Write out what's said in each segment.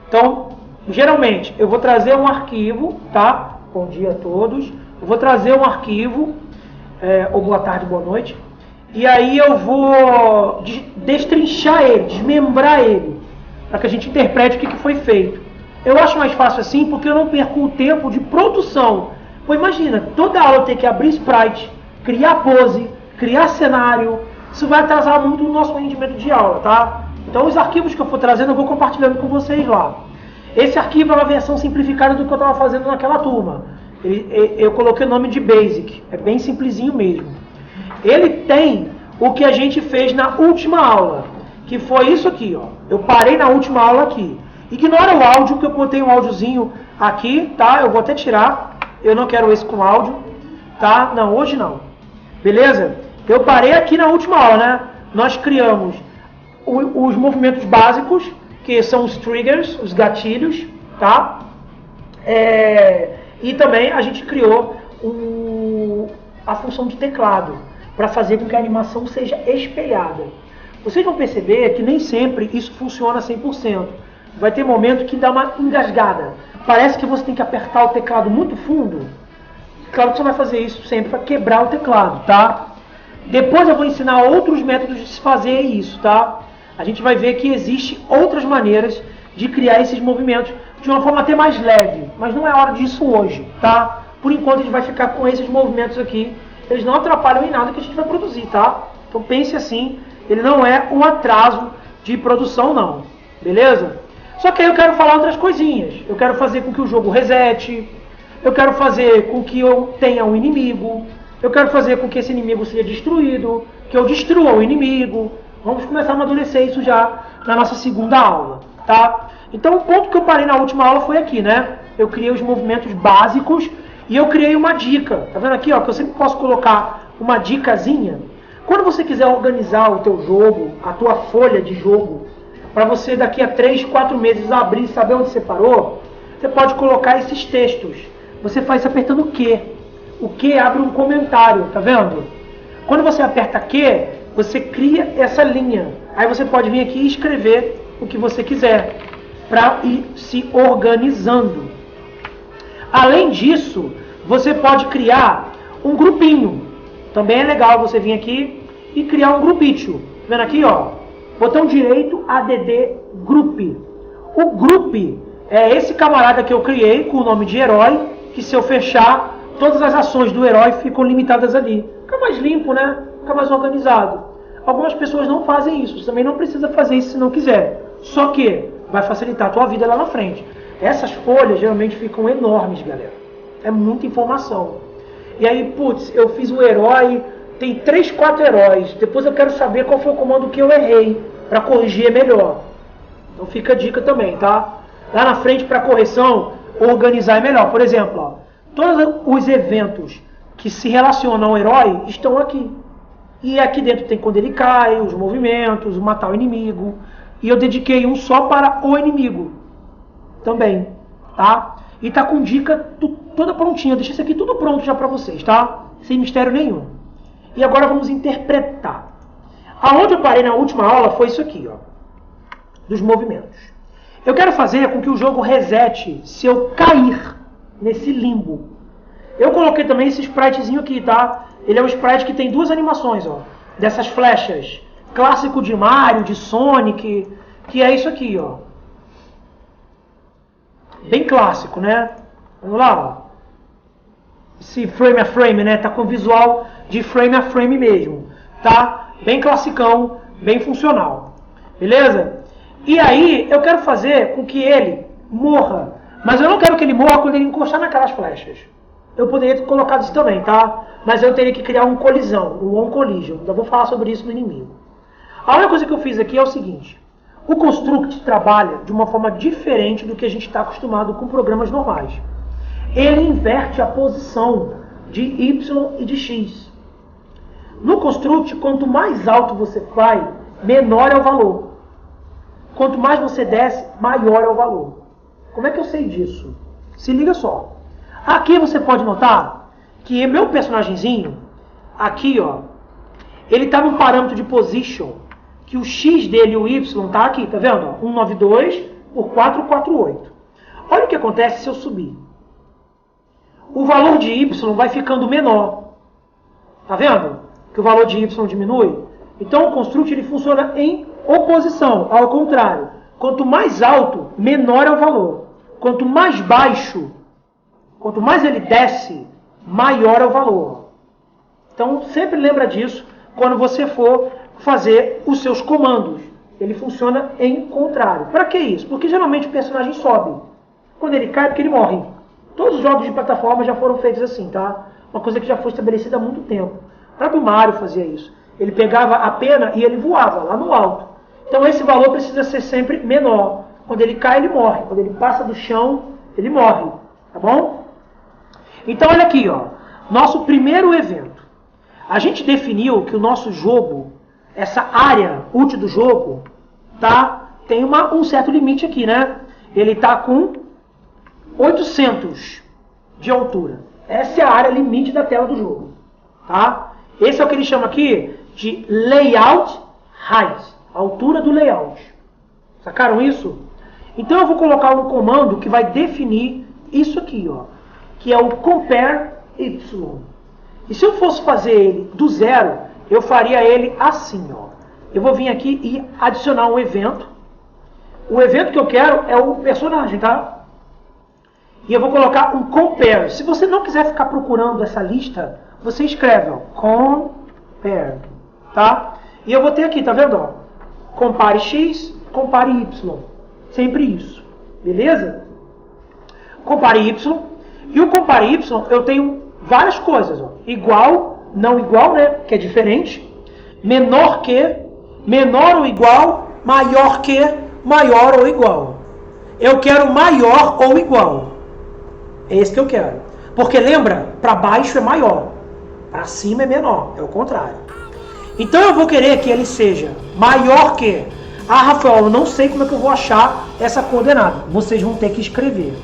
Então, geralmente, eu vou trazer um arquivo, tá? Bom dia a todos. Eu vou trazer um arquivo, ou boa tarde, boa noite. E aí eu vou destrinchar ele, desmembrar ele, para que a gente interprete o que foi feito. Eu acho mais fácil assim, porque eu não perco o tempo de produção. Pô, imagina, toda aula eu ter que abrir sprite, criar pose, criar cenário. Isso vai atrasar muito o nosso rendimento de aula, tá? Então os arquivos que eu for trazendo eu vou compartilhando com vocês lá. Esse arquivo é uma versão simplificada do que eu estava fazendo naquela turma. Eu coloquei o nome de Basic, é bem simplesinho mesmo. Ele tem o que a gente fez na última aula, que foi isso aqui, ó. Eu parei na última aula aqui. Ignora o áudio, que eu botei um áudiozinho aqui, tá? Eu vou até tirar, eu não quero esse com áudio, tá? Não, hoje não. Beleza? Eu parei aqui na última aula, né? Nós criamos os movimentos básicos, que são os triggers, os gatilhos, tá? E também a gente criou a função de teclado, para fazer com que a animação seja espelhada. Vocês vão perceber que nem sempre isso funciona 100%. Vai ter momento que dá uma engasgada. Parece que você tem que apertar o teclado muito fundo. Claro que você vai fazer isso sempre para quebrar o teclado, tá? Depois eu vou ensinar outros métodos de se fazer isso, tá? A gente vai ver que existem outras maneiras de criar esses movimentos de uma forma até mais leve. Mas não é hora disso hoje, tá? Por enquanto a gente vai ficar com esses movimentos aqui. Eles não atrapalham em nada que a gente vai produzir, tá? Então pense assim, ele não é um atraso de produção, não. Beleza? Só que aí eu quero falar outras coisinhas. Eu quero fazer com que o jogo resete. Eu quero fazer com que eu tenha um inimigo. Eu quero fazer com que esse inimigo seja destruído. Que eu destrua o inimigo. Vamos começar a amadurecer isso já na nossa segunda aula, tá? Então o ponto que eu parei na última aula foi aqui, né? Eu criei os movimentos básicos. E eu criei uma dica, tá vendo aqui, ó, que eu sempre posso colocar uma dicasinha. Quando você quiser organizar o teu jogo, a tua folha de jogo, para você daqui a 3, 4 meses abrir e saber onde você parou, você pode colocar esses textos. Você faz apertando o Q. O Q abre um comentário, tá vendo? Quando você aperta Q, você cria essa linha. Aí você pode vir aqui e escrever o que você quiser, para ir se organizando. Além disso, você pode criar um grupinho. Também é legal você vir aqui e criar um grupinho. Tá vendo aqui, ó? Botão direito, ADD Group. O Group é esse camarada que eu criei com o nome de herói, que se eu fechar, todas as ações do herói ficam limitadas ali. Fica mais limpo, né? Fica mais organizado. Algumas pessoas não fazem isso. Você também não precisa fazer isso se não quiser. Só que vai facilitar a tua vida lá na frente. Essas folhas geralmente ficam enormes, galera. É muita informação. E aí, putz, eu fiz um herói, tem 3, 4 heróis. Depois eu quero saber qual foi o comando que eu errei, para corrigir melhor. Então fica a dica também, tá? Lá na frente, para correção, organizar é melhor. Por exemplo, ó, todos os eventos que se relacionam ao herói estão aqui. E aqui dentro tem quando ele cai, os movimentos, o matar o inimigo. E eu dediquei um só para o inimigo. Também, tá? E tá com dica toda prontinha. Deixa isso aqui tudo pronto já pra vocês, tá? Sem mistério nenhum. E agora vamos interpretar. Aonde eu parei na última aula foi isso aqui, ó. Dos movimentos. Eu quero fazer com que o jogo resete se eu cair nesse limbo. Eu coloquei também esse spritezinho aqui, tá? Ele é um sprite que tem 2 animações, ó. Dessas flechas. Clássico de Mario, de Sonic. Que é isso aqui, ó. Bem clássico, né? Vamos lá, ó. Esse frame a frame, né? Tá com visual de frame a frame mesmo, tá? Bem classicão, bem funcional. Beleza? E aí, eu quero fazer com que ele morra. Mas eu não quero que ele morra quando ele encostar naquelas flechas. Eu poderia ter colocado isso também, tá? Mas eu teria que criar um colisão, um on collision. Ainda vou falar sobre isso no inimigo. A única coisa que eu fiz aqui é o seguinte. O Construct trabalha de uma forma diferente do que a gente está acostumado com programas normais. Ele inverte a posição de Y e de X. No Construct, quanto mais alto você vai, menor é o valor. Quanto mais você desce, maior é o valor. Como é que eu sei disso? Se liga só. Aqui você pode notar que meu personagemzinho, aqui, ó, ele está num parâmetro de position, que o X dele e o Y tá aqui, tá vendo? 192, por 448. Olha o que acontece se eu subir. O valor de y vai ficando menor. Tá vendo? Que o valor de y diminui. Então o construct ele funciona em oposição, ao contrário. Quanto mais alto, menor é o valor. Quanto mais baixo, quanto mais ele desce, maior é o valor. Então sempre lembra disso quando você for fazer os seus comandos. Ele funciona em contrário. Para que isso? Porque geralmente o personagem sobe. Quando ele cai, é porque ele morre. Todos os jogos de plataforma já foram feitos assim, tá? Uma coisa que já foi estabelecida há muito tempo. O próprio Mario fazia isso. Ele pegava a pena e ele voava lá no alto. Então esse valor precisa ser sempre menor. Quando ele cai, ele morre. Quando ele passa do chão, ele morre. Tá bom? Então olha aqui, ó. Nosso primeiro evento. A gente definiu que o nosso jogo, essa área útil do jogo, tá? Tem um certo limite aqui, né? Ele está com 800 de altura. Essa é a área limite da tela do jogo. Tá? Esse é o que ele chama aqui de layout height. A altura do layout. Sacaram isso? Então eu vou colocar um comando que vai definir isso aqui, ó, que é o compare y. E se eu fosse fazer ele do zero, eu faria ele assim, ó. Eu vou vir aqui e adicionar um evento. O evento que eu quero é o personagem, tá? E eu vou colocar um compare. Se você não quiser ficar procurando essa lista, você escreve, ó, compare, tá? E eu vou ter aqui, tá vendo, ó? Compare x, compare y. Sempre isso, beleza? Compare y. E o compare y, eu tenho várias coisas, ó. Igual, não igual, né? Que é diferente. Menor que, menor ou igual, maior que, maior ou igual. Eu quero maior ou igual. É esse que eu quero. Porque lembra, para baixo é maior, para cima é menor, é o contrário. Então eu vou querer que ele seja maior que... Ah, Rafael, eu não sei como é que eu vou achar essa coordenada. Vocês vão ter que escrever.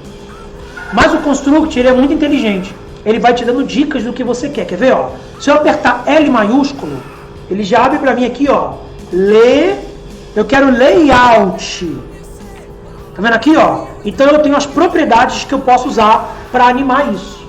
Mas o construct, ele é muito inteligente. Ele vai te dando dicas do que você quer. Quer ver, ó? Se eu apertar L maiúsculo, ele já abre para mim aqui, ó. Eu quero layout. Tá vendo aqui, ó? Então eu tenho as propriedades que eu posso usar para animar isso.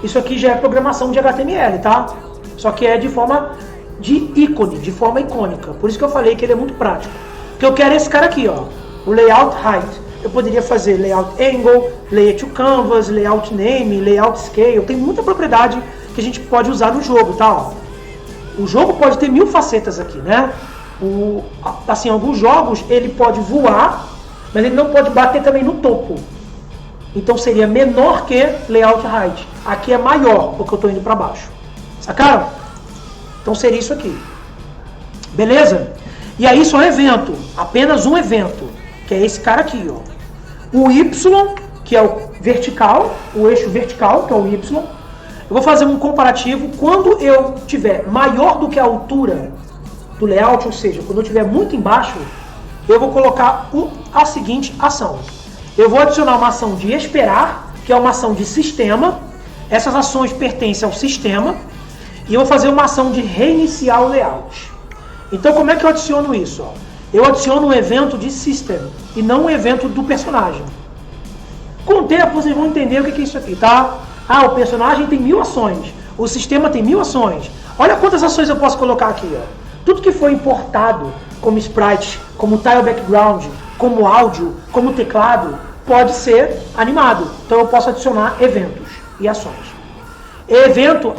Isso aqui já é programação de HTML, tá? Só que é de forma de ícone, de forma icônica. Por isso que eu falei que ele é muito prático. Porque eu quero esse cara aqui, ó. O layout height. Eu poderia fazer layout angle, layout to canvas, layout name, layout scale. Tem muita propriedade que a gente pode usar no jogo, tá? Ó. O jogo pode ter 1000 facetas aqui, né? Assim, alguns jogos ele pode voar, mas ele não pode bater também no topo. Então seria menor que layout height. Aqui é maior, porque eu estou indo para baixo. Sacaram? Então seria isso aqui. Beleza? E aí só evento. Apenas um evento. Que é esse cara aqui, ó. O Y, que é o vertical, o eixo vertical, que é o Y. Eu vou fazer um comparativo. Quando eu tiver maior do que a altura do layout, ou seja, quando eu estiver muito embaixo, eu vou colocar a seguinte ação. Eu vou adicionar uma ação de esperar, que é uma ação de sistema. Essas ações pertencem ao sistema. E eu vou fazer uma ação de reiniciar o layout. Então como é que eu adiciono isso? Ó? Eu adiciono um evento de system e não um evento do personagem. Com o tempo vocês vão entender o que é isso aqui, tá? Ah, o personagem tem 1000 ações. O sistema tem 1000 ações. Olha quantas ações eu posso colocar aqui, ó. Tudo que foi importado como sprite, como tile background, como áudio, como teclado, pode ser animado. Então eu posso adicionar eventos e ações. Evento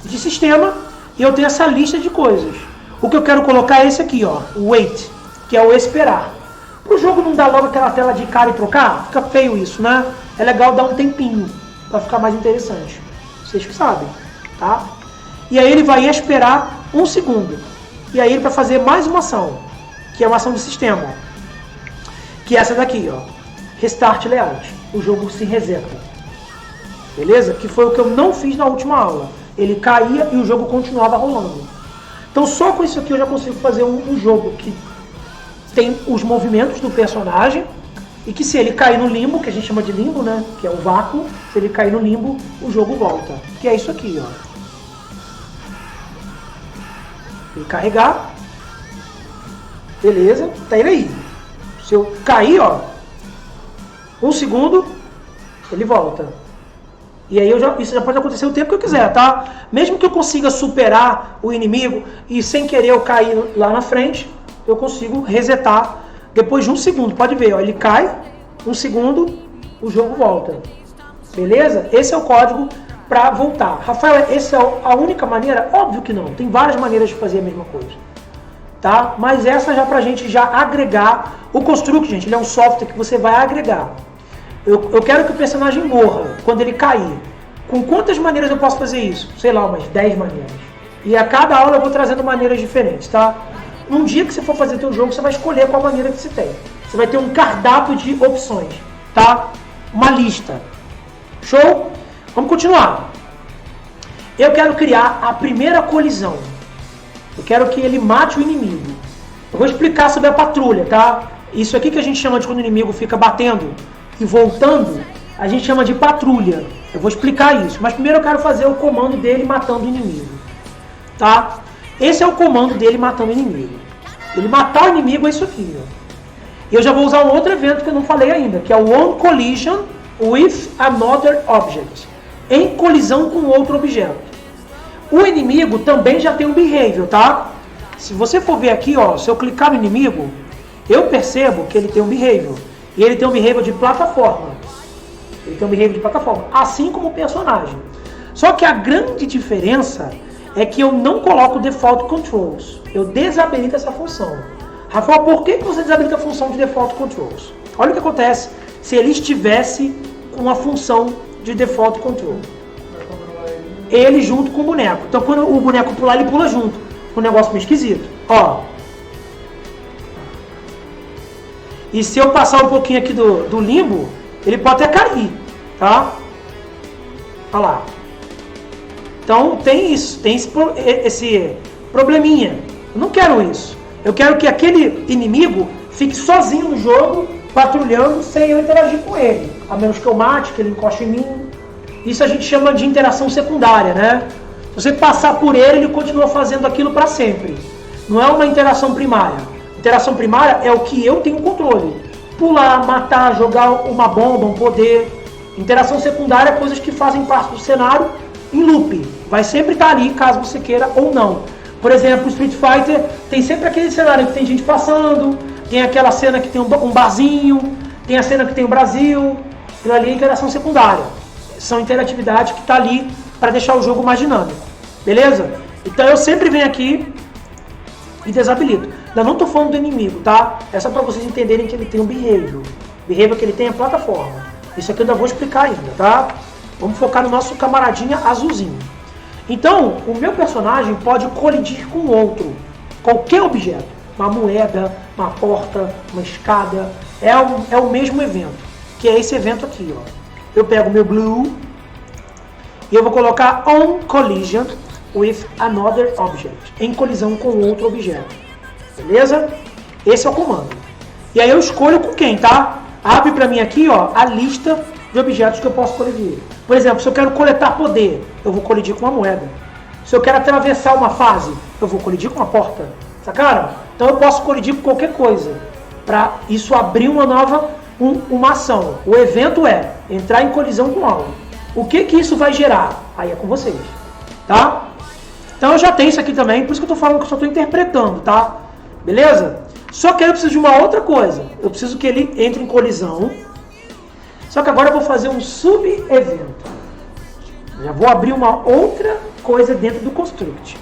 de sistema e eu tenho essa lista de coisas. O que eu quero colocar é esse aqui, ó, o wait, que é o esperar. Para o jogo não dar logo aquela tela de cara e trocar, fica feio isso, né? É legal dar um tempinho para ficar mais interessante. Vocês que sabem, tá? E aí ele vai esperar 1 segundo. E aí ele vai fazer mais uma ação, que é uma ação de sistema, que é essa daqui, ó, restart layout. O jogo se reseta. Beleza? Que foi o que eu não fiz na última aula. Ele caía e o jogo continuava rolando. Então só com isso aqui eu já consigo fazer um jogo que tem os movimentos do personagem e que se ele cair no limbo, que a gente chama de limbo, né, que é o vácuo, se ele cair no limbo, o jogo volta. Que é isso aqui, ó. Ele carregar. Beleza, tá ele aí. Se eu cair, ó, Um segundo, ele volta. E aí isso já pode acontecer o tempo que eu quiser, tá? Mesmo que eu consiga superar o inimigo e sem querer eu cair lá na frente, eu consigo resetar depois de um segundo. Pode ver, ó, ele cai, um segundo, o jogo volta. Beleza? Esse é o código para voltar. Rafael, essa é a única maneira? Óbvio que não. Tem várias maneiras de fazer a mesma coisa. Tá? Mas essa já pra gente já agregar. O Construct, gente, ele é um software que você vai agregar. Eu quero que o personagem morra quando ele cair. Com quantas maneiras eu posso fazer isso? Sei lá, umas 10 maneiras. E a cada aula eu vou trazendo maneiras diferentes, tá? Num dia que você for fazer teu jogo, você vai escolher qual maneira que você tem. Você vai ter um cardápio de opções, tá? Uma lista. Show? Vamos continuar. Eu quero criar a primeira colisão. Eu quero que ele mate o inimigo. Eu vou explicar sobre a patrulha, tá? Isso aqui que a gente chama de quando o inimigo fica batendo e voltando, a gente chama de patrulha. Eu vou explicar isso. Mas primeiro eu quero fazer o comando dele matando o inimigo. Tá? Esse é o comando dele matando o inimigo. Ele matar o inimigo é isso aqui. Ó. E eu já vou usar um outro evento que eu não falei ainda, que é o On Collision with Another Object. Em colisão com outro objeto. O inimigo também já tem um behavior, tá? Se você for ver aqui, ó, se eu clicar no inimigo, eu percebo que ele tem um behavior. E ele tem um behavior de plataforma. Ele tem um behavior de plataforma, assim como o personagem. Só que a grande diferença é que eu não coloco default controls. Eu desabilito essa função. Rafael, por que você desabilita a função de default controls? Olha o que acontece se ele estivesse com a função de default control. Ele junto com o boneco. Então quando o boneco pular, ele pula junto. Um negócio meio esquisito. Ó. E se eu passar um pouquinho aqui do limbo, ele pode até cair, tá? Olha lá. Então tem isso, tem esse probleminha. Eu não quero isso. Eu quero que aquele inimigo fique sozinho no jogo, patrulhando, sem eu interagir com ele. A menos que eu mate, que ele encoste em mim. Isso a gente chama de interação secundária, né? Se você passar por ele continua fazendo aquilo para sempre. Não é uma interação primária. Interação primária é o que eu tenho controle. Pular, matar, jogar uma bomba, um poder. Interação secundária é coisas que fazem parte do cenário em loop. Vai sempre estar ali, caso você queira ou não. Por exemplo, Street Fighter tem sempre aquele cenário que tem gente passando, tem aquela cena que tem um barzinho, tem a cena que tem o Brasil. Aquilo ali é interação secundária. São interatividades que está ali para deixar o jogo mais dinâmico. Beleza? Então eu sempre venho aqui e desabilito. Ainda não estou falando do inimigo, tá? É só para vocês entenderem que ele tem um behavior. O behavior que ele tem é plataforma. Isso aqui eu ainda vou explicar ainda, tá? Vamos focar no nosso camaradinha azulzinho. Então, o meu personagem pode colidir com outro. Qualquer objeto. Uma moeda, uma porta, uma escada. É o mesmo evento. Que é esse evento aqui, ó. Eu pego meu blue e eu vou colocar on collision with another object. Em colisão com outro objeto. Beleza? Esse é o comando. E aí eu escolho com quem, tá? Abre pra mim aqui, ó, a lista de objetos que eu posso colidir. Por exemplo, se eu quero coletar poder, eu vou colidir com uma moeda. Se eu quero atravessar uma fase, eu vou colidir com uma porta. Sacaram? Então eu posso colidir com qualquer coisa. Para isso abrir uma nova uma ação. O evento é entrar em colisão com algo. O que isso vai gerar? Aí é com vocês. Tá? Então eu já tenho isso aqui também, por isso que eu estou falando que eu só estou interpretando, tá? Beleza? Só que aí eu preciso de uma outra coisa. Eu preciso que ele entre em colisão. Só que agora eu vou fazer um sub-evento. Já vou abrir uma outra coisa dentro do construct.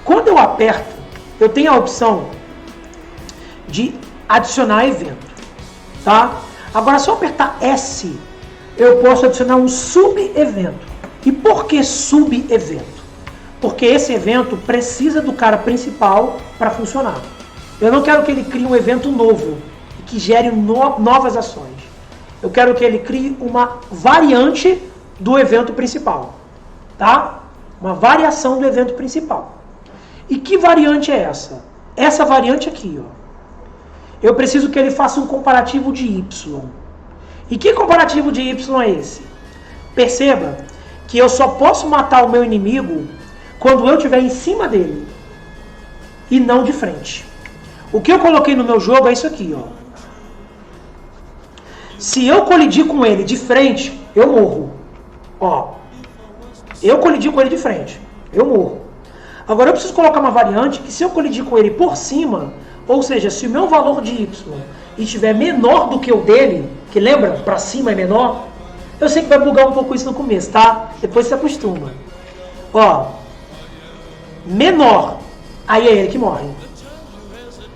Quando eu aperto, eu tenho a opção de adicionar evento. Tá? Agora, se eu apertar S, eu posso adicionar um sub-evento. E por que sub-evento? Porque esse evento precisa do cara principal para funcionar. Eu não quero que ele crie um evento novo e que gere novas ações. Eu quero que ele crie uma variante do evento principal. Tá? Uma variação do evento principal. E que variante é essa? Essa variante aqui, ó. Eu preciso que ele faça um comparativo de Y. E que comparativo de Y é esse? Perceba que eu só posso matar o meu inimigo quando eu estiver em cima dele. E não de frente. O que eu coloquei no meu jogo é isso aqui, ó. Se eu colidir com ele de frente, eu morro. Ó, eu colidi com ele de frente, eu morro. Agora eu preciso colocar uma variante que se eu colidir com ele por cima, ou seja, se o meu valor de y estiver menor do que o dele, que lembra, para cima é menor, eu sei que vai bugar um pouco isso no começo, tá? Depois você acostuma. Ó, menor, aí é ele que morre.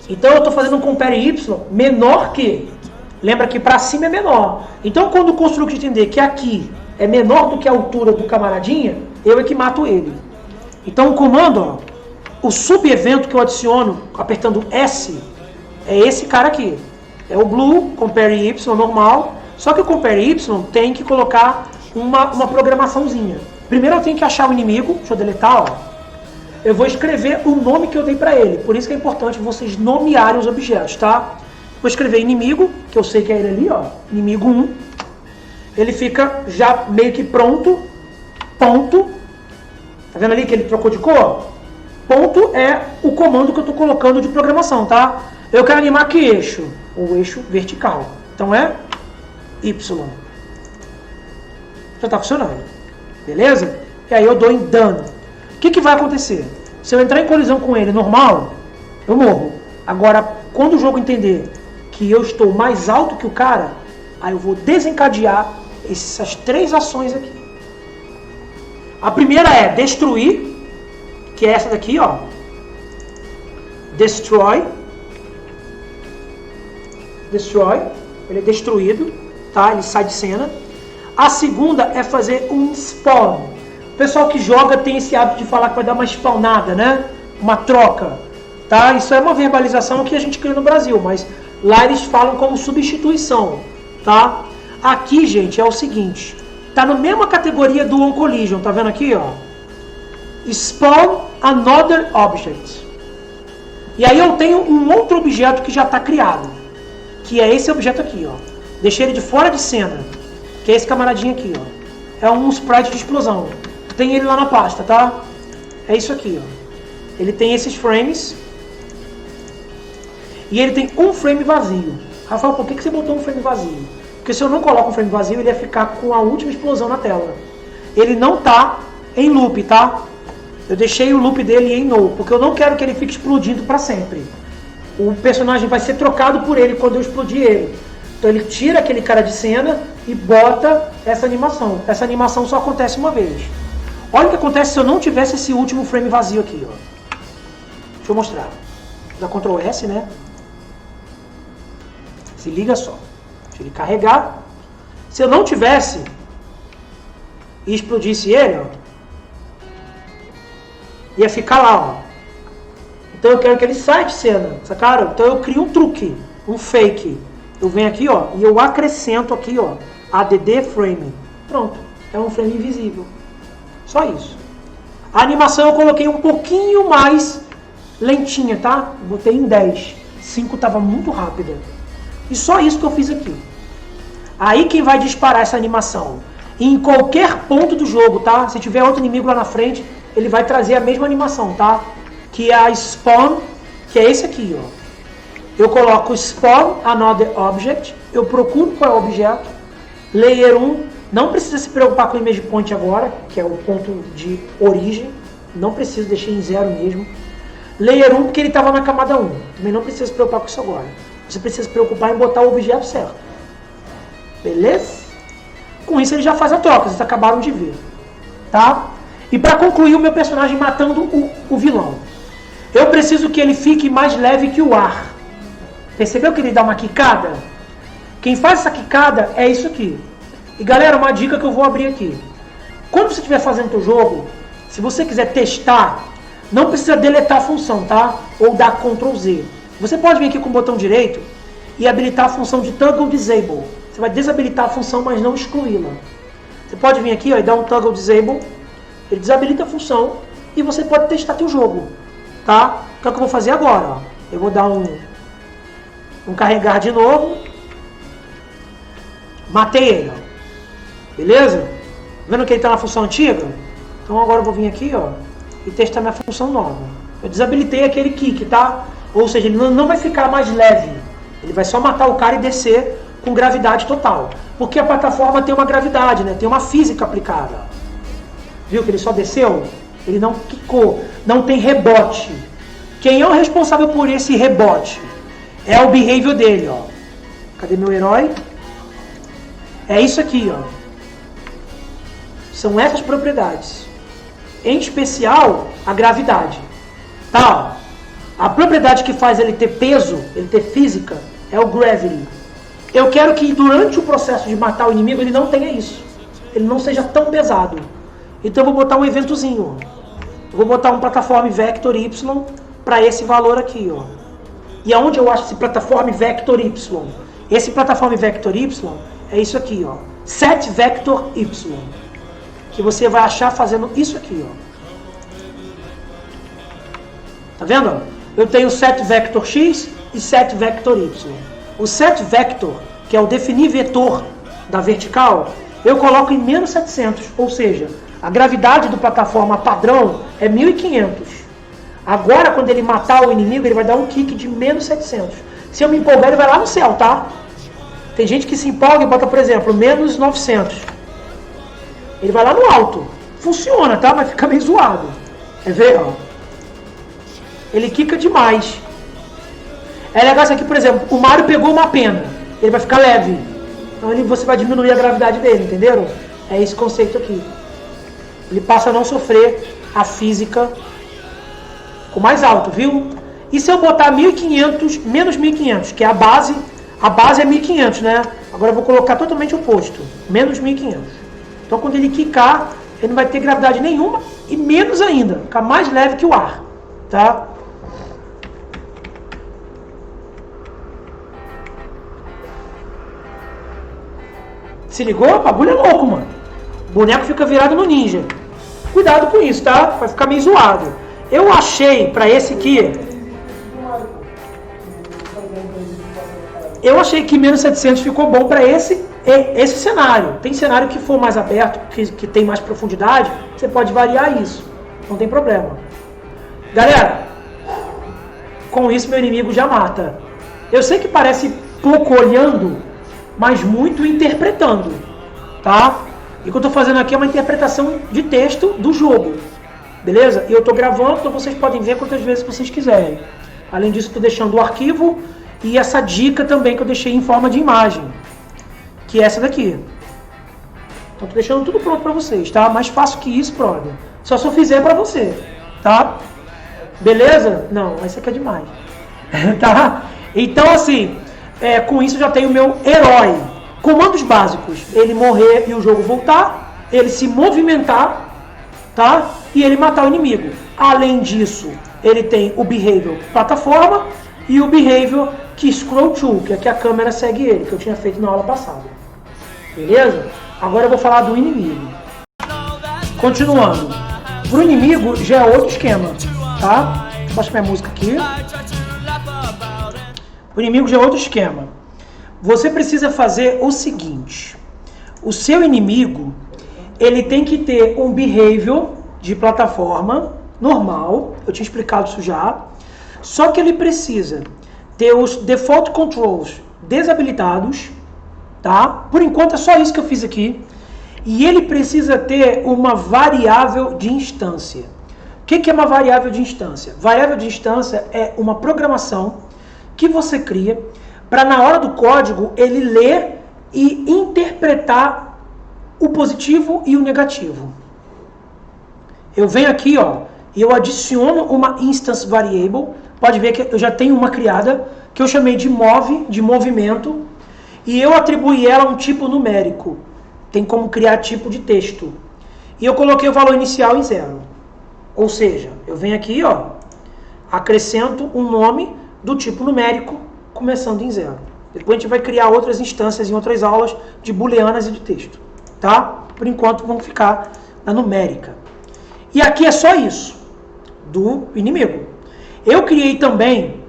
Então eu estou fazendo um compare y menor que, lembra que para cima é menor. Então quando o construtor entender que aqui é menor do que a altura do camaradinha, eu é que mato ele. Então o comando, ó, o subevento que eu adiciono apertando S, é esse cara aqui. É o blue, compare y normal, só que o compare y tem que colocar uma programaçãozinha. Primeiro eu tenho que achar o inimigo, deixa eu deletar, ó. Eu vou escrever o nome que eu dei pra ele, por isso que é importante vocês nomearem os objetos, tá? Vou escrever inimigo, que eu sei que é ele ali, ó, inimigo 1. Ele fica já meio que pronto, ponto. Tá vendo ali que ele trocou de cor? Ponto é o comando que eu estou colocando de programação, tá? Eu quero animar que eixo? O eixo vertical. Então é Y. Já está funcionando. Beleza? E aí eu dou em done. O que vai acontecer? Se eu entrar em colisão com ele normal, eu morro. Agora, quando o jogo entender que eu estou mais alto que o cara, aí eu vou desencadear essas 3 ações aqui. A primeira é destruir, que é essa daqui, ó. Destroy. Destroy. Ele é destruído, tá? Ele sai de cena. A segunda é fazer um spawn. O pessoal que joga tem esse hábito de falar que vai dar uma spawnada, né? Uma troca, tá? Isso é uma verbalização que a gente cria no Brasil, mas lá eles falam como substituição, tá? Aqui, gente, é o seguinte. Tá na mesma categoria do OnCollision, tá vendo aqui, ó? Spawn another object. E aí eu tenho um outro objeto que já está criado, que é esse objeto aqui, ó. Deixei ele de fora de cena, que é esse camaradinho aqui, ó. É um sprite de explosão. Tem ele lá na pasta, tá? É isso aqui, ó. Ele tem esses frames. E ele tem um frame vazio. Rafael, por que você botou um frame vazio? Porque se eu não coloco um frame vazio, ele ia ficar com a última explosão na tela. Ele não tá em loop, tá? Eu deixei o loop dele em no, porque eu não quero que ele fique explodindo para sempre. O personagem vai ser trocado por ele quando eu explodir ele. Então ele tira aquele cara de cena e bota essa animação. Essa animação só acontece uma vez. Olha o que acontece se eu não tivesse esse último frame vazio aqui, ó. Deixa eu mostrar. Dá Ctrl S, né? Se liga só. Deixa ele carregar. Se eu não tivesse e explodisse ele, ó, ia ficar lá, ó. Então eu quero que ele saia de cena, sacaram? Então eu crio um truque, um fake. Eu venho aqui, ó, e eu acrescento aqui, ó, add frame. Pronto, é um frame invisível. Só isso. A animação eu coloquei um pouquinho mais lentinha, tá? Botei em 10. 5 estava muito rápida. E só isso que eu fiz aqui. Aí quem vai disparar essa animação? Em qualquer ponto do jogo, tá? Se tiver outro inimigo lá na frente, ele vai trazer a mesma animação, tá? Que é a spawn, que é esse aqui, ó. Eu coloco spawn another object, eu procuro qual é o objeto, layer 1, não precisa se preocupar com o image point agora, que é o ponto de origem, não preciso, deixei em 0 mesmo. Layer 1 porque ele estava na camada 1, também não precisa se preocupar com isso agora. Você precisa se preocupar em botar o objeto certo. Beleza? Com isso ele já faz a troca, vocês acabaram de ver. Tá? E para concluir o meu personagem matando o vilão. Eu preciso que ele fique mais leve que o ar. Percebeu que ele dá uma quicada? Quem faz essa quicada é isso aqui. E galera, uma dica que eu vou abrir aqui. Quando você estiver fazendo o seu jogo, se você quiser testar, não precisa deletar a função, tá? Ou dar Ctrl Z. Você pode vir aqui com o botão direito e habilitar a função de Toggle Disable. Você vai desabilitar a função, mas não excluí-la. Você pode vir aqui, ó, e dar um Toggle Disable. Ele desabilita a função e você pode testar teu jogo, tá? Que é o que eu vou fazer agora, ó. Eu vou dar um carregar de novo. Matei ele, ó. Beleza? Vendo que ele está na função antiga? Então agora eu vou vir aqui, ó, e testar minha função nova. Eu desabilitei aquele kick, tá? Ou seja, ele não vai ficar mais leve. Ele vai só matar o cara e descer com gravidade total. Porque a plataforma tem uma gravidade, né? Tem uma física aplicada. Viu que ele só desceu? Ele não quicou, não tem rebote. Quem é o responsável por esse rebote? É o behavior dele, ó. Cadê meu herói? É isso aqui, ó. São essas propriedades. Em especial, a gravidade. Tá? A propriedade que faz ele ter peso, ele ter física, é o gravity. Eu quero que durante o processo de matar o inimigo ele não tenha isso. Ele não seja tão pesado. Então eu vou botar um eventozinho. Eu vou botar um plataforma vector y para esse valor aqui, ó. E aonde eu acho esse plataforma vector y? Esse plataforma vector y é isso aqui, ó. Set vector y. Que você vai achar fazendo isso aqui, ó. Tá vendo? Eu tenho set vector x e set vector y. O set vector, que é o definir vetor da vertical, eu coloco em menos 700, ou seja, a gravidade do plataforma padrão é 1500. Agora, quando ele matar o inimigo, ele vai dar um kick de menos 700. Se eu me empolgar, ele vai lá no céu, tá? Tem gente que se empolga e bota, por exemplo, menos 900. Ele vai lá no alto. Funciona, tá? Mas fica meio zoado. Quer ver, ó? Ele quica demais. É legal isso aqui, por exemplo, o Mario pegou uma pena. Ele vai ficar leve. Então você vai diminuir a gravidade dele, entenderam? É esse conceito aqui. Ele passa a não sofrer a física com mais alto, viu? E se eu botar 1500, menos 1500, que é a base é 1500, né? Agora eu vou colocar totalmente o oposto, menos 1500. Então quando ele quicar, ele não vai ter gravidade nenhuma e menos ainda, ficar mais leve que o ar, tá? Se ligou? O bagulho é louco, mano. O boneco fica virado no ninja. Cuidado com isso, tá? Vai ficar meio zoado. Eu achei pra esse aqui. Eu achei que menos 700 ficou bom pra esse cenário. Tem cenário que for mais aberto, que tem mais profundidade, você pode variar isso. Não tem problema. Galera, com isso meu inimigo já mata. Eu sei que parece pouco olhando, mas muito interpretando, tá? E o que eu tô fazendo aqui é uma interpretação de texto do jogo, beleza? E eu tô gravando, então vocês podem ver quantas vezes vocês quiserem. Além disso, tô deixando o arquivo e essa dica também que eu deixei em forma de imagem, que é essa daqui. Então tô deixando tudo pronto pra vocês, tá? Mais fácil que isso, brother. Só se eu fizer pra você, tá? Beleza? Não, esse aqui é demais. Tá? Então, assim, com isso eu já tenho o meu herói. Comandos básicos: ele morrer e o jogo voltar, ele se movimentar, tá? E ele matar o inimigo. Além disso, ele tem o behavior plataforma e o behavior que scroll to, que é que a câmera segue ele, que eu tinha feito na aula passada. Beleza? Agora eu vou falar do inimigo. Continuando. Pro inimigo já é outro esquema, tá? Deixa eu baixar minha música aqui. O inimigo já é outro esquema. Você precisa fazer o seguinte: o seu inimigo, ele tem que ter um behavior de plataforma normal, eu tinha explicado isso já, só que ele precisa ter os default controls desabilitados, tá? Por enquanto é só isso que eu fiz aqui. E ele precisa ter uma variável de instância. O que é uma variável de instância? Variável de instância é uma programação que você cria para, na hora do código, ele ler e interpretar o positivo e o negativo. Eu venho aqui, ó, e eu adiciono uma instance variable. Pode ver que eu já tenho uma criada que eu chamei de move, de movimento, e eu atribuí ela a um tipo numérico. Tem como criar tipo de texto. E eu coloquei o valor inicial em 0. Ou seja, eu venho aqui, ó, acrescento um nome do tipo numérico, começando em 0. Depois a gente vai criar outras instâncias em outras aulas de booleanas e de texto, tá? Por enquanto vamos ficar na numérica. E aqui é só isso, do inimigo. Eu criei também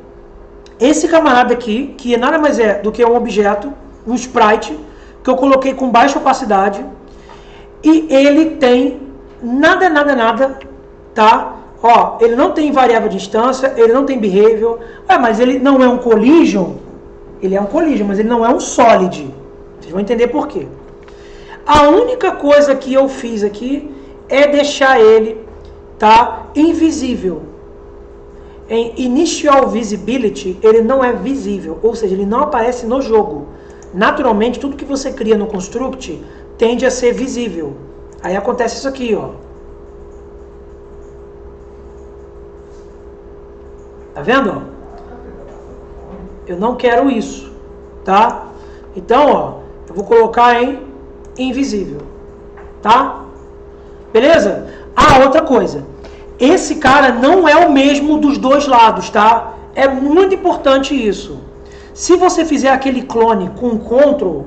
esse camarada aqui, que nada mais é do que um objeto, um sprite, que eu coloquei com baixa opacidade, e ele tem nada, tá? Ó, ele não tem variável de instância, ele não tem behavior. Mas ele não é um collision? Ele é um collision, mas ele não é um solid. Vocês vão entender por quê. A única coisa que eu fiz aqui é deixar ele, tá, invisível. Em Initial Visibility, ele não é visível, ou seja, ele não aparece no jogo. Naturalmente, tudo que você cria no Construct tende a ser visível. Aí acontece isso aqui, ó. Tá vendo? Eu não quero isso, tá? Então, ó, eu vou colocar em invisível, tá? Beleza? Ah, outra coisa. Esse cara não é o mesmo dos dois lados, tá? É muito importante isso. Se você fizer aquele clone com Ctrl,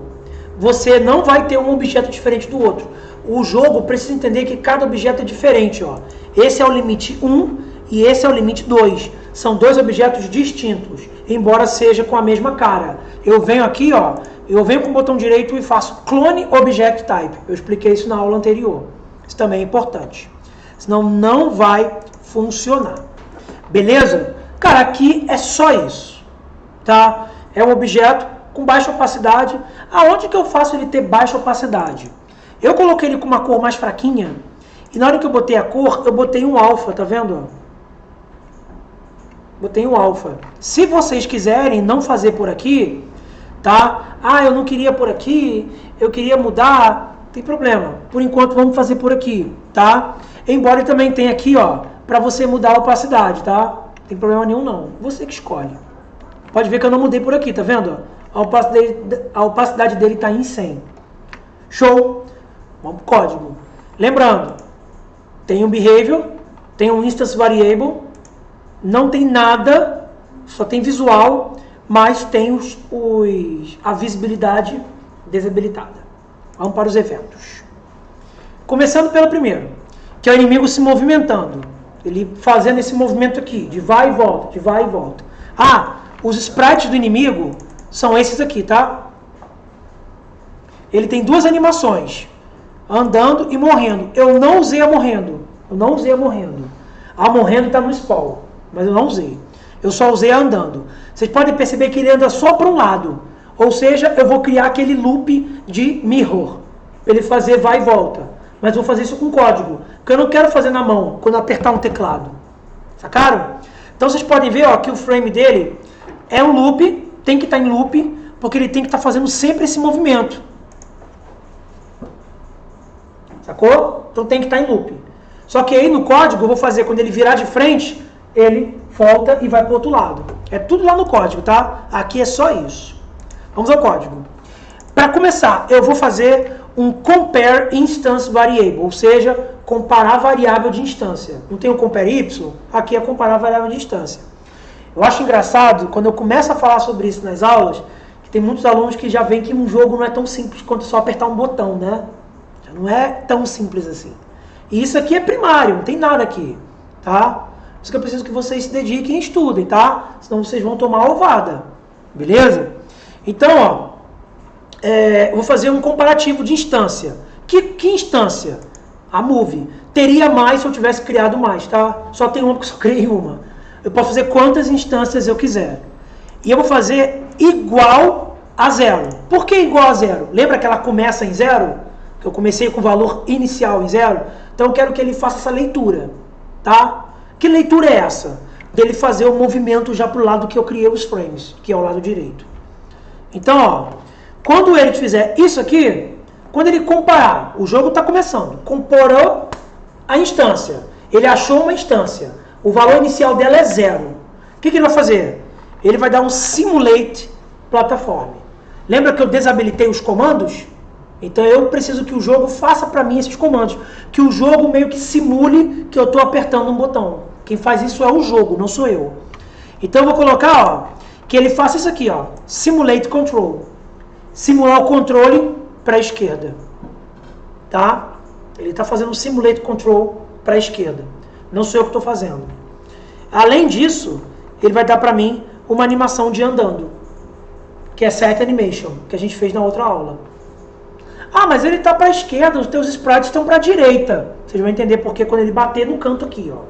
você não vai ter um objeto diferente do outro. O jogo precisa entender que cada objeto é diferente, ó. Esse é o limite 1 e esse é o limite 2. São dois objetos distintos, embora seja com a mesma cara. Eu venho aqui, ó, eu venho com o botão direito e faço Clone Object Type. Eu expliquei isso na aula anterior. Isso também é importante. Senão não vai funcionar. Beleza? Cara, aqui é só isso. Tá? É um objeto com baixa opacidade. Aonde que eu faço ele ter baixa opacidade? Eu coloquei ele com uma cor mais fraquinha. E na hora que eu botei a cor, eu botei um alfa, tá vendo? Botei um alfa. Se vocês quiserem não fazer por aqui, tá? Ah, eu não queria por aqui, eu queria mudar, não tem problema. Por enquanto vamos fazer por aqui, tá? Embora ele também tenha aqui, ó, para você mudar a opacidade, tá? Não tem problema nenhum não. Você que escolhe. Pode ver que eu não mudei por aqui, tá vendo? A opacidade dele tá em 100. Show? Vamos pro código. Lembrando, tem um behavior, tem um instance variable, não tem nada, só tem visual, mas tem a visibilidade desabilitada. Vamos para os eventos. Começando pelo primeiro, que é o inimigo se movimentando. Ele fazendo esse movimento aqui, de vai e volta, de vai e volta. Ah, os sprites do inimigo são esses aqui, tá? Ele tem duas animações, andando e morrendo. Eu não usei a morrendo. A morrendo está no spawn, mas eu não usei. Eu só usei a andando. Vocês podem perceber que ele anda só para um lado. Ou seja, eu vou criar aquele loop de mirror. Para ele fazer vai e volta. Mas eu vou fazer isso com código. Porque eu não quero fazer na mão, quando eu apertar um teclado. Sacaram? Então vocês podem ver, ó, que o frame dele é um loop. Tem que estar em loop. Porque ele tem que estar fazendo sempre esse movimento. Sacou? Então tem que estar em loop. Só que aí no código eu vou fazer, quando ele virar de frente, ele volta e vai para o outro lado. É tudo lá no código, tá? Aqui é só isso. Vamos ao código. Para começar, eu vou fazer um compare instance variable, ou seja, comparar variável de instância. Não tem um compare y? Aqui é comparar variável de instância. Eu acho engraçado, quando eu começo a falar sobre isso nas aulas, que tem muitos alunos que já veem que um jogo não é tão simples quanto só apertar um botão, né? Já não é tão simples assim. E isso aqui é primário, não tem nada aqui, tá? Por isso que eu preciso que vocês se dediquem e estudem, tá? Senão vocês vão tomar ovada, beleza? Então, ó, eu vou fazer um comparativo de instância. Que instância? A Move. Teria mais se eu tivesse criado mais, tá? Só tem uma porque eu só criei uma. Eu posso fazer quantas instâncias eu quiser. E eu vou fazer igual a 0. Por que igual a 0? Lembra que ela começa em 0? Que eu comecei com o valor inicial em 0? Então eu quero que ele faça essa leitura, tá? Que leitura é essa? Dele fazer o movimento já para o lado que eu criei os frames, que é o lado direito. Então, ó, quando ele fizer isso aqui, quando ele comparar, o jogo está começando, comparou a instância, ele achou uma instância, o valor inicial dela é 0. O que ele vai fazer? Ele vai dar um simulate platform. Lembra que eu desabilitei os comandos? Então eu preciso que o jogo faça para mim esses comandos. Que o jogo meio que simule que eu estou apertando um botão. Quem faz isso é o jogo, não sou eu. Então eu vou colocar, ó, que ele faça isso aqui, ó, simulate control. Simular o controle para a esquerda. Tá? Ele está fazendo um simulate control para a esquerda. Não sou eu que estou fazendo. Além disso, ele vai dar para mim uma animação de andando. Que é set animation, que a gente fez na outra aula. Ah, mas ele está para a esquerda, os teus sprites estão para a direita. Vocês vão entender porque quando ele bater no canto aqui, ó.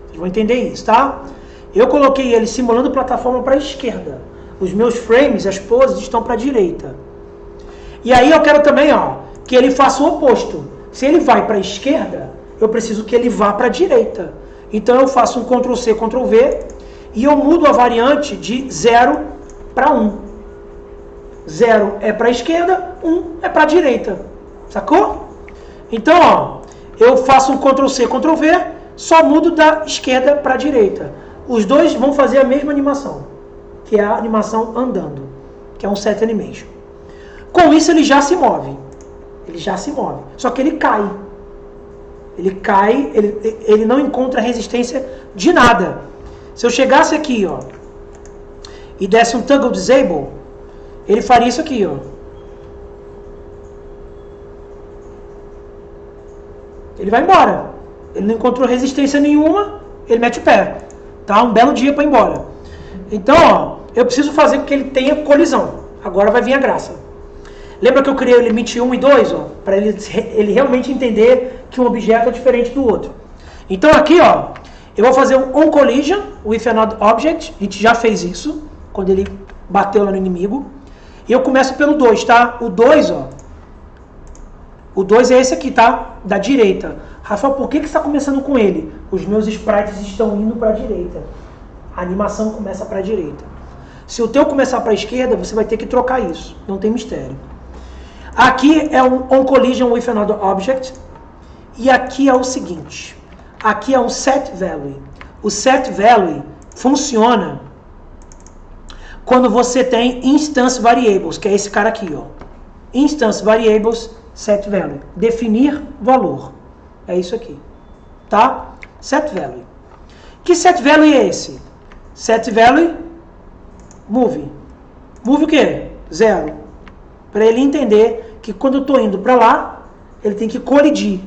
Vocês vão entender isso, tá? Eu coloquei ele simulando plataforma para a esquerda. Os meus frames, as poses, estão para a direita. E aí eu quero também, ó, que ele faça o oposto. Se ele vai para a esquerda, eu preciso que ele vá para a direita. Então eu faço um Ctrl+C, Ctrl+V e eu mudo a variante de 0 para 1. 0 é para a esquerda, 1 é para a direita. Sacou? Então, ó, eu faço um Ctrl+C, Ctrl+V, só mudo da esquerda para a direita. Os dois vão fazer a mesma animação, que é a animação andando, que é um set animation. Com isso ele já se move. Ele já se move. Só que ele cai. Ele cai, ele não encontra resistência de nada. Se eu chegasse aqui, ó, e desse um toggle disable, ele faria isso aqui, ó. Ele vai embora. Ele não encontrou resistência nenhuma, ele mete o pé. Tá? Um belo dia para ir embora. Então, ó, eu preciso fazer com que ele tenha colisão. Agora vai vir a graça. Lembra que eu criei o limite 1 e 2, ó, para ele realmente entender que um objeto é diferente do outro. Então aqui, ó, eu vou fazer um onCollision with another object. A gente já fez isso, quando ele bateu lá no inimigo. E eu começo pelo 2, tá? O 2, ó. O 2 é esse aqui, tá? Da direita. Rafael, por que você está começando com ele? Os meus sprites estão indo para a direita. A animação começa para a direita. Se o teu começar para a esquerda, você vai ter que trocar isso. Não tem mistério. Aqui é um onCollision with another object. E aqui é o seguinte. Aqui é um setValue. O setValue funciona quando você tem instance variables, que é esse cara aqui, ó. Instance variables setValue. Definir valor. É isso aqui. Tá? setValue. Que setValue é esse? setValue move. Move o quê? 0. Para ele entender que quando eu estou indo para lá, ele tem que colidir.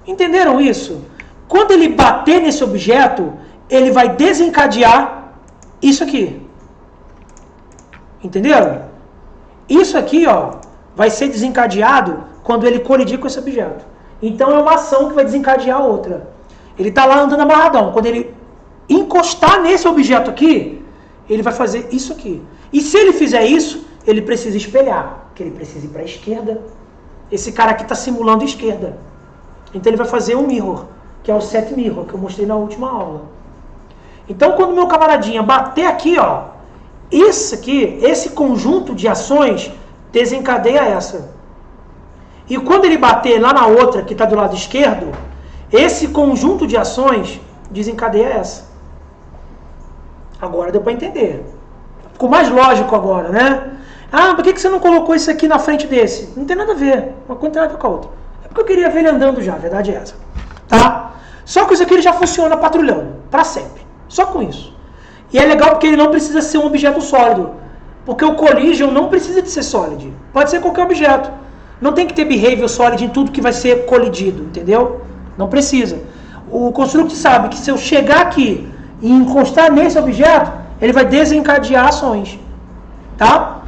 Entenderam isso? Quando ele bater nesse objeto, ele vai desencadear isso aqui. Entenderam? Isso aqui, ó, vai ser desencadeado quando ele colidir com esse objeto. Então é uma ação que vai desencadear a outra. Ele está lá andando amarradão. Quando ele encostar nesse objeto aqui, ele vai fazer isso aqui. E se ele fizer isso, ele precisa espelhar. Que ele precisa ir para a esquerda. Esse cara aqui está simulando a esquerda. Então ele vai fazer um mirror, que é o set mirror, que eu mostrei na última aula. Então quando meu camaradinha bater aqui, ó, isso aqui, esse conjunto de ações desencadeia essa. E quando ele bater lá na outra, que está do lado esquerdo, esse conjunto de ações desencadeia essa. Agora deu para entender. Ficou mais lógico agora, né? Ah, por que você não colocou isso aqui na frente desse? Não tem nada a ver. Uma coisa não tem nada a ver com a outra. É porque eu queria ver ele andando já, a verdade é essa. Tá? Só que isso aqui ele já funciona patrulhando, para sempre. Só com isso. E é legal porque ele não precisa ser um objeto sólido. Porque o collision não precisa de ser sólido. Pode ser qualquer objeto. Não tem que ter behavior sólido em tudo que vai ser colidido, entendeu? Não precisa. O construct sabe que se eu chegar aqui e encostar nesse objeto, ele vai desencadear ações. Tá?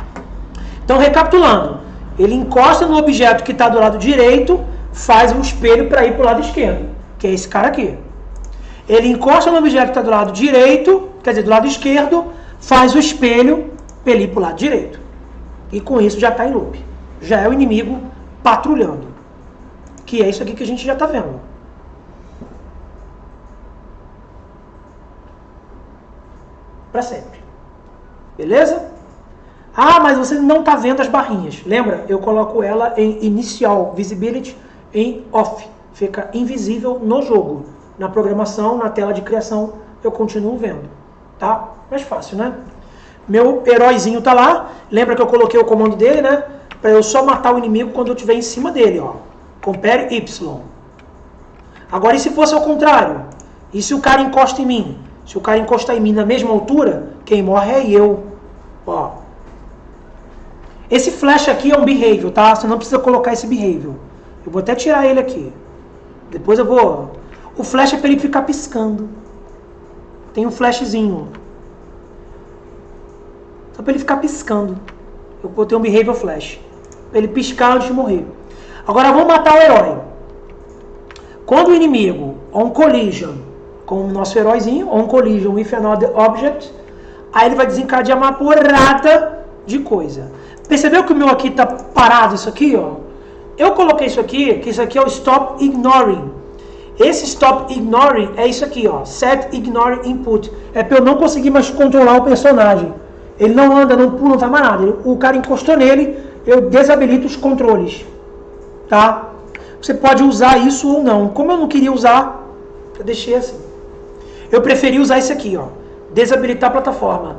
Então, recapitulando, ele encosta no objeto que está do lado direito, faz um espelho para ir para o lado esquerdo, que é esse cara aqui. Ele encosta no objeto que está do lado direito, quer dizer, do lado esquerdo, faz o espelho para ele ir para o lado direito. E com isso já está em loop. Já é o inimigo patrulhando. Que é isso aqui que a gente já está vendo. Para sempre. Beleza? Ah, mas você não está vendo as barrinhas. Lembra? Eu coloco ela em inicial, visibility, em off. Fica invisível no jogo. Na programação, na tela de criação, eu continuo vendo. Tá? Mais fácil, né? Meu heróizinho está lá. Lembra que eu coloquei o comando dele, né? Para eu só matar o inimigo quando eu estiver em cima dele. Ó. Compare Y. Agora, e se fosse ao contrário? E se o cara encosta em mim? Se o cara encostar em mim na mesma altura, quem morre é eu. Ó. Esse flash aqui é um behavior, tá? Você não precisa colocar esse behavior. Eu vou até tirar ele aqui. Depois eu vou... O flash é para ele ficar piscando. Tem um flashzinho. Só para ele ficar piscando. Eu botei um behavior flash. Para ele piscar antes de morrer. Agora vamos matar o herói. Quando o inimigo, on collision, com o nosso heróizinho, on collision with another object, aí ele vai desencadear uma porrada de coisa. Percebeu que o meu aqui está parado isso aqui, ó? Eu coloquei isso aqui, que isso aqui é o Stop Ignoring. Esse Stop Ignoring é isso aqui, ó. Set Ignore Input. É para eu não conseguir mais controlar o personagem. Ele não anda, não pula, não faz mais nada. O cara encostou nele, eu desabilito os controles. Tá? Você pode usar isso ou não. Como eu não queria usar, eu deixei assim. Eu preferi usar esse aqui, ó. Desabilitar a plataforma.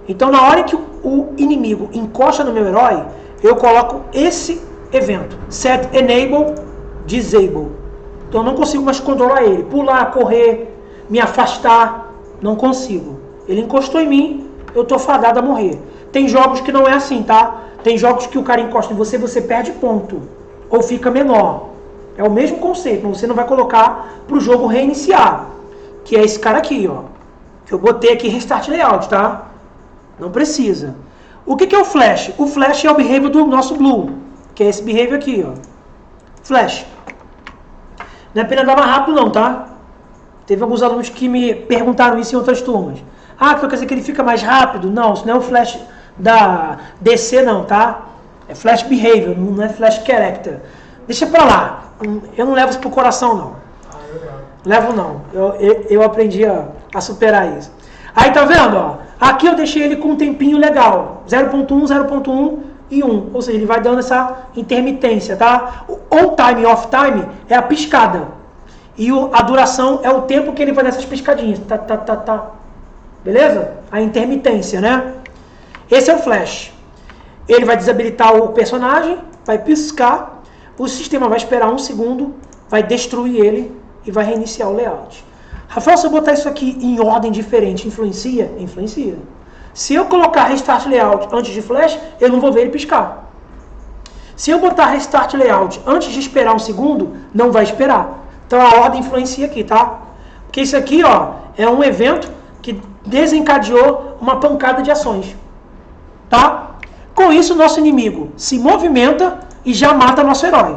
Então, na hora que o inimigo encosta no meu herói, eu coloco esse evento. Set Enable Disable. Então, eu não consigo mais controlar ele. Pular, correr, me afastar. Não consigo. Ele encostou em mim, eu tô fadado a morrer. Tem jogos que não é assim, tá? Tem jogos que o cara encosta em você, você perde ponto. Ou fica menor. É o mesmo conceito, mas você não vai colocar pro jogo reiniciar. Que é esse cara aqui, ó. Que eu botei aqui Restart Layout, tá? Não precisa. O que é o Flash? O Flash é o behavior do nosso Blue. Que é esse behavior aqui, ó. Flash. Não é pena andar mais rápido não, tá? Teve alguns alunos que me perguntaram isso em outras turmas. Ah, quer dizer que ele fica mais rápido? Não, isso não é o Flash da DC não, tá? É Flash Behavior, não é Flash Character. Deixa pra lá. Eu não levo isso pro coração, não. Levo não. Eu aprendi a superar isso. Aí tá vendo, ó? Aqui eu deixei ele com um tempinho legal. 0.1, 0.1 e 1. Ou seja, ele vai dando essa intermitência, tá? O on time e off time é a piscada. E a duração é o tempo que ele vai nessas piscadinhas. Tá. Beleza? A intermitência, né? Esse é o Flash. Ele vai desabilitar o personagem, vai piscar, o sistema vai esperar 1 segundo, vai destruir ele e vai reiniciar o layout. Rafael, se eu botar isso aqui em ordem diferente, influencia? Influencia. Se eu colocar Restart Layout antes de Flash, eu não vou ver ele piscar. Se eu botar Restart Layout antes de esperar 1 segundo, não vai esperar. Então a ordem influencia aqui, tá? Porque isso aqui, ó, é um evento que desencadeou uma pancada de ações. Tá? Com isso, nosso inimigo se movimenta e já mata nosso herói.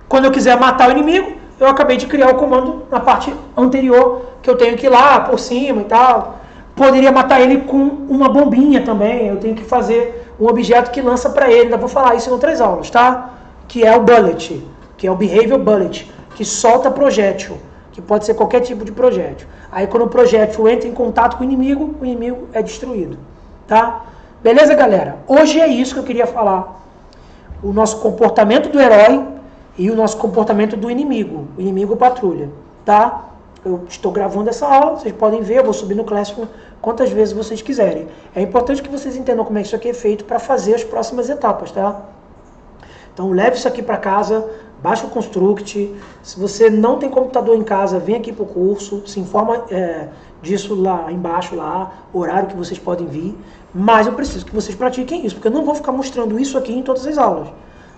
Quando eu quiser matar o inimigo, eu acabei de criar o comando na parte anterior, que eu tenho que ir lá por cima e tal. Poderia matar ele com uma bombinha também. Eu tenho que fazer um objeto que lança para ele. Ainda vou falar isso em outras aulas, tá? Que é o bullet, que é o behavior bullet, que solta projétil, que pode ser qualquer tipo de projétil. Aí quando o projétil entra em contato com o inimigo é destruído, tá? Beleza, galera? Hoje é isso que eu queria falar. O nosso comportamento do herói e o nosso comportamento do inimigo. O inimigo patrulha, tá? Eu estou gravando essa aula, vocês podem ver, eu vou subir no Classroom quantas vezes vocês quiserem. É importante que vocês entendam como é que isso aqui é feito para fazer as próximas etapas, tá? Então leve isso aqui para casa, baixa o Construct. Se você não tem computador em casa, vem aqui para o curso, se informa disso lá embaixo, lá, horário que vocês podem vir. Mas eu preciso que vocês pratiquem isso, porque eu não vou ficar mostrando isso aqui em todas as aulas.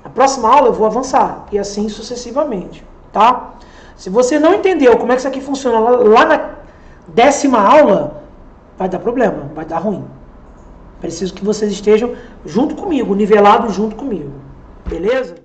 Na próxima aula eu vou avançar, e assim sucessivamente, tá? Se você não entendeu como é que isso aqui funciona lá na 10ª aula, vai dar problema, vai dar ruim. Preciso que vocês estejam junto comigo, nivelados junto comigo. Beleza?